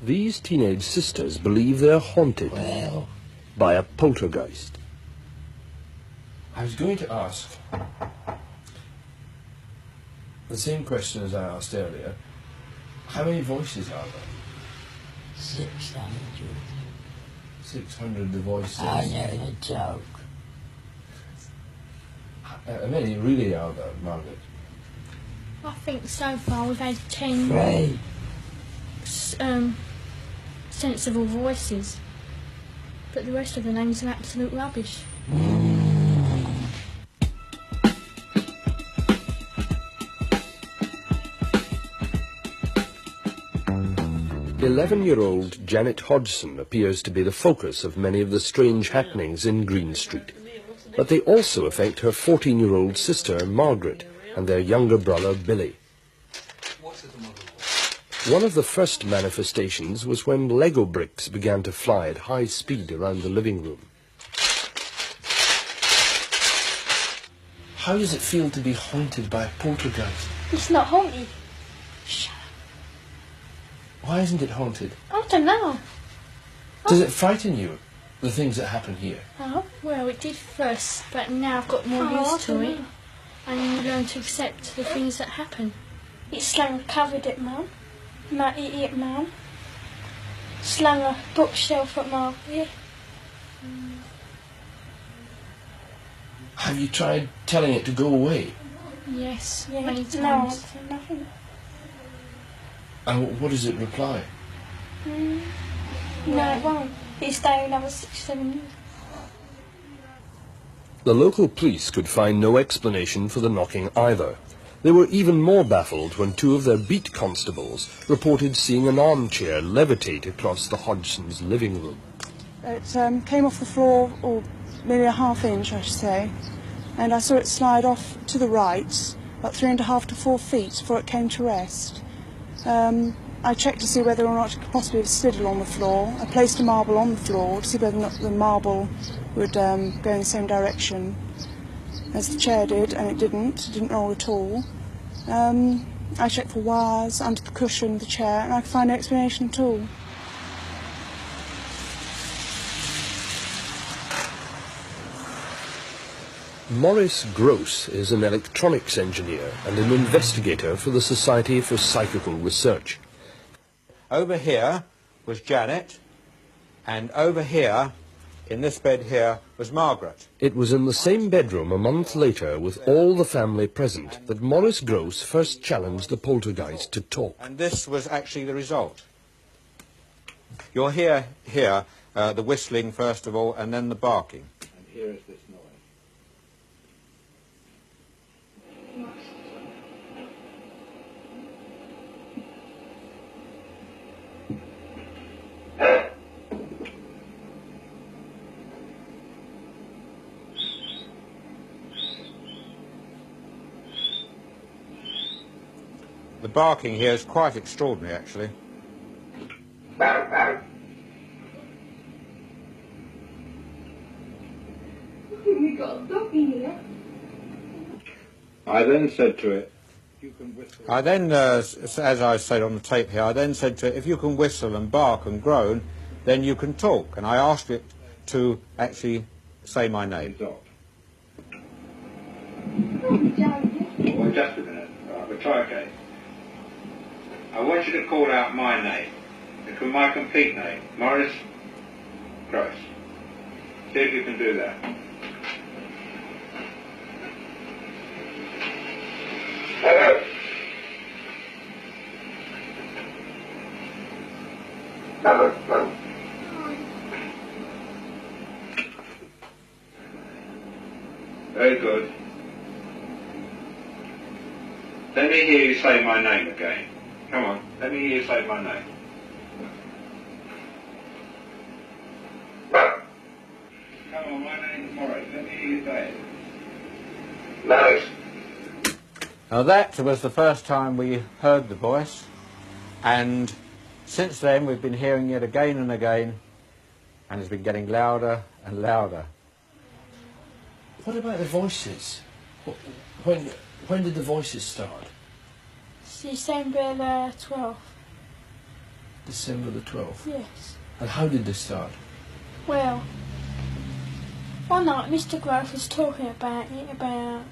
These teenage sisters believe they're haunted by a poltergeist. I was going to ask the same question as I asked earlier. How many voices are there? 600. 600 the voices. I know the joke. How many really are there, Margaret? I think so far we've had 10 Three. sensible voices, but the rest of the names are absolute rubbish. 11-year-old Janet Hodgson appears to be the focus of many of the strange happenings in Green Street. But they also affect her 14-year-old sister, Margaret, and their younger brother, Billy. One of the first manifestations was when Lego bricks began to fly at high speed around the living room. How does it feel to be haunted by a poltergeist? It's not haunted. Why isn't it haunted? I don't know. Does it frighten you, the things that happen here? Oh, well, it did first, but now I've got more used to it, and you learn to accept the things that happen. It slung covered at Mum, my idiot Mum. Slung a bookshelf at Margaret. Have you tried telling it to go away? Yes, Yeah, many no times. answer, nothing. And what does it reply? No, it won't. It'll stay another 6-7 years. The local police could find no explanation for the knocking either. They were even more baffled when two of their beat constables reported seeing an armchair levitate across the Hodgsons' living room. It came off the floor, or maybe a half-inch, I should say, and I saw it slide off to the right, about 3.5 to 4 feet before it came to rest. I checked to see whether or not it could possibly have slid along the floor. I placed a marble on the floor to see whether or not the marble would go in the same direction as the chair did, and it didn't roll at all. I checked for wires under the cushion of the chair, and I could find no explanation at all. Maurice Gross is an electronics engineer and an investigator for the Society for Psychical Research. Over here was Janet, and over here, in this bed here, was Margaret. It was in the same bedroom a month later, with all the family present, that Maurice Gross first challenged the poltergeist to talk. And this was actually the result. You'll hear here the whistling first of all, and then the barking. And here is this noise. The barking here is quite extraordinary, actually. We got a dog in here. I then said to it, I then, as I said on the tape here, I then said to it, if you can whistle and bark and groan, then you can talk. And I asked it to actually say my name. Well, just a minute. Right, we'll try again. I want you to call out my name. My complete name. Maurice Gross. See if you can do that. Very good. Let me hear you say my name again. Come on, let me hear you say my name. Come on, my name's Maurice. Let me hear you say it. Maurice. Now that was the first time we heard the voice, and since then we've been hearing it again and again, and it's been getting louder and louder. What about the voices? When did the voices start? December 12th. December the 12th. Yes. And how did this start? Well, one night Mr. Grove was talking about it about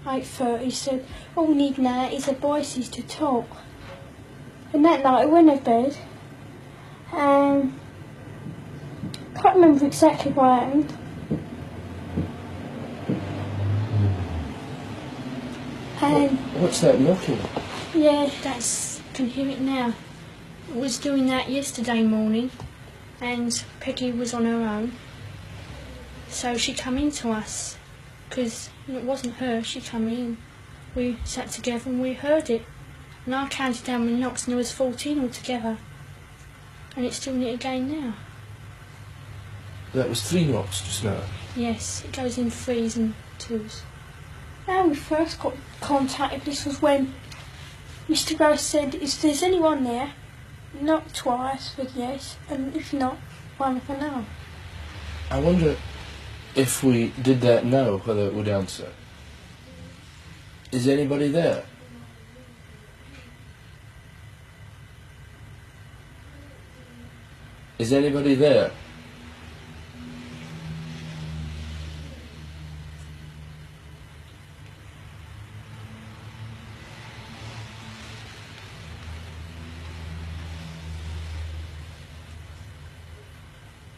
8:30. He said, all we need now is the voices to talk. And that night I went to bed and I can't remember exactly what happened. And What's that knocking? yeah, Can hear it now. I was doing that yesterday morning, and Peggy was on her own. So she come in to us, because it wasn't her, she come in. We sat together and we heard it. And I counted down the knocks and there was 14 altogether. And it's doing it again now. That was 3 knocks just now. Yes, it goes in 3s and 2s. how we first got contacted, this was when Mr. Grove said, if there's anyone there, knock twice with yes, and if not, one for no. I wonder if we did that now, whether it would answer. Is anybody there? Is anybody there?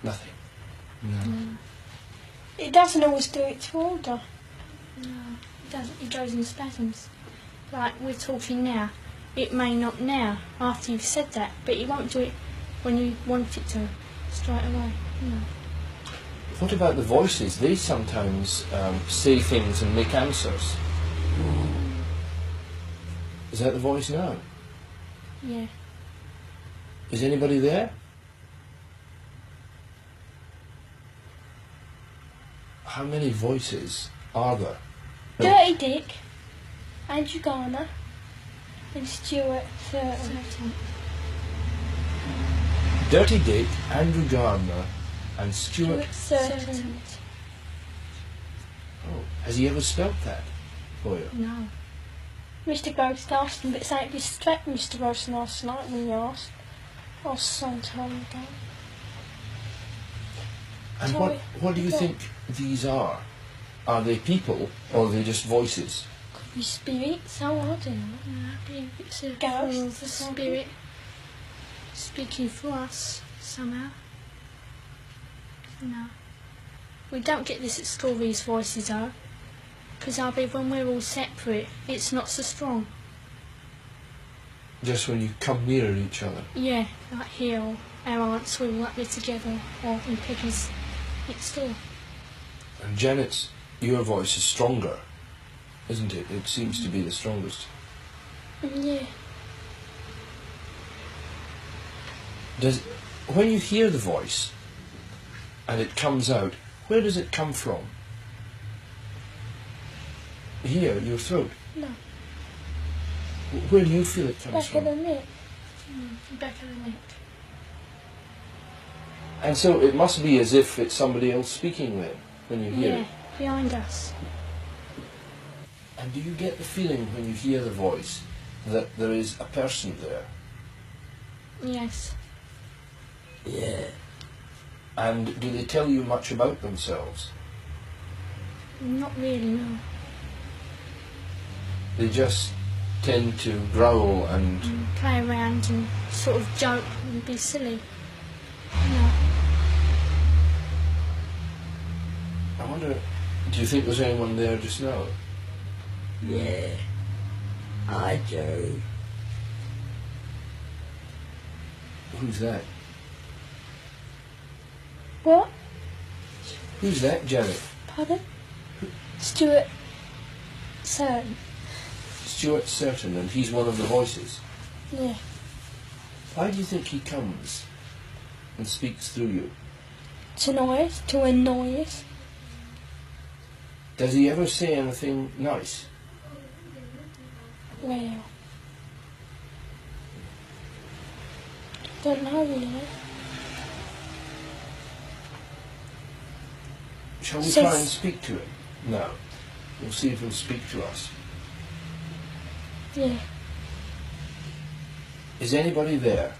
Nothing. No. It doesn't always do it to order. No, it doesn't. It goes in spasms. Like we're talking now. It may not now, after you've said that, but it won't do it when you want it to, straight away. No. What about the voices? They sometimes say things and make answers. Is that the voice now? Yeah. Is anybody there? How many voices are there? Dirty Dick, Andrew Garner, and Stuart Thurton. Dirty Dick, Andrew Gardner, and Stuart. Thurton. Oh, has he ever spelt that for you? No. Mr. Groves asked him, but something distracted Mr. Groves last night when he asked. Or some time ago. And Sorry, what do you think these are? Are they people or are they just voices? Could be spirits, oh, I don't know. I believe it's a Ghosts form or of something. spirit speaking for us somehow. No. We don't get this at school, these voices are. Because I believe when we're all separate, it's not so strong. Just when you come near each other. Yeah, like here, or our aunts, we were up there together, or in Peggy's next door. And Janet's, your voice is stronger, isn't it? It seems to be the strongest. Yeah. When you hear the voice and it comes out, where does it come from? Here, your throat? No. Where do you feel it comes Back from? of the neck. Back of the neck. And so it must be as if it's somebody else speaking then, when you hear Yeah, it. behind us. And do you get the feeling when you hear the voice that there is a person there? Yes. Yeah. And do they tell you much about themselves? Not really, no. They just tend to growl and... Play around and sort of joke and be silly. No. I wonder, do you think there's anyone there just now? Yeah. I do. Who's that? What? Who's that, Janet? Pardon? Stuart Thurton. Stuart Certain, and he's one of the voices. Yeah. Why do you think he comes and speaks through you? To annoy us. Does he ever say anything nice? Well. Don't know really. Shall we Says- try and speak to him? No. We'll see if he'll speak to us. Yeah. Is anybody there?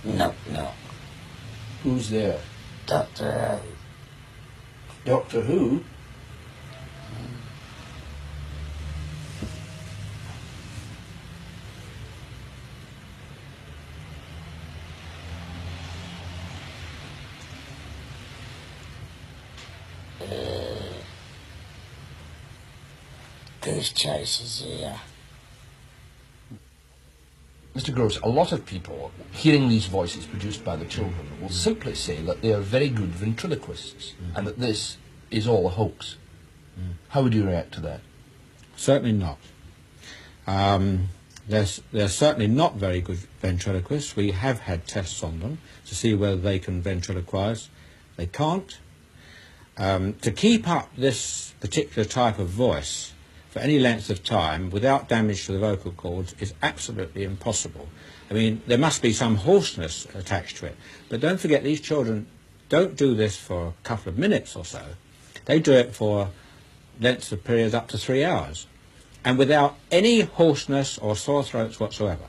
Knock, knock. Who's there? Doctor Doctor Who? Goose Chasers here. Mr. Gross, a lot of people, hearing these voices produced by the children, will simply say that they are very good ventriloquists and that this is all a hoax. How would you react to that? Certainly not. They're certainly not very good ventriloquists. We have had tests on them to see whether they can ventriloquize. They can't. To keep up this particular type of voice for any length of time without damage to the vocal cords is absolutely impossible. I mean, there must be some hoarseness attached to it. But don't forget, these children don't do this for a couple of minutes or so. They do it for lengths of periods up to 3 hours, and without any hoarseness or sore throats whatsoever.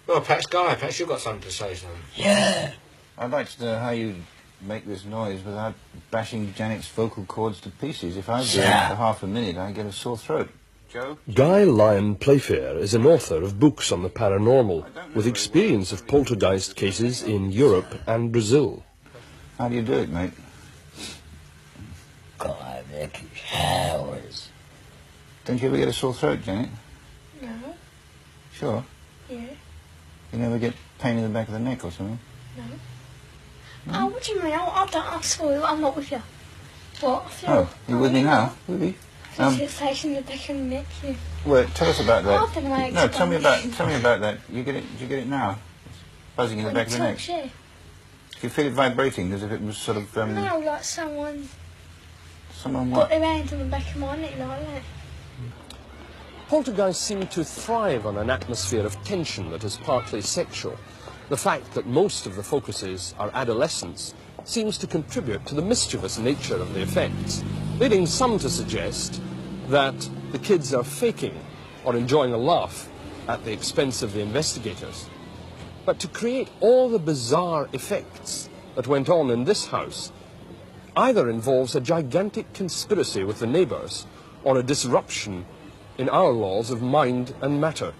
Well, perhaps, Guy, perhaps you've got something to say, son. Yeah. I'd like to know how you make this noise without bashing Janet's vocal cords to pieces. If I do it for half a minute, I get a sore throat. Joe? Guy Lyon Playfair is an author of books on the paranormal, with experience of poltergeist cases in Europe and Brazil. How do you do it, mate? God, Vicky Howers. Don't you ever get a sore throat, Janet? No. Sure. Yeah. You never get pain in the back of the neck or something? No. Oh, what do you mean? I'm sorry, I'm not with you. What? I feel, Oh, you with me now? With me? Sensation in the back of the neck. Yeah. Well, tell us about that. I don't know how to No, tell me explain about that. You get it? Do you get it now? It's buzzing in the back of the neck. Yeah. Do you feel it vibrating as if it was sort of No, like someone someone put what? their hand on the back of my neck like that. Poltergeists seem to thrive on an atmosphere of tension that is partly sexual. The fact that most of the focuses are adolescents seems to contribute to the mischievous nature of the effects, leading some to suggest that the kids are faking or enjoying a laugh at the expense of the investigators. But to create all the bizarre effects that went on in this house either involves a gigantic conspiracy with the neighbours or a disruption in our laws of mind and matter.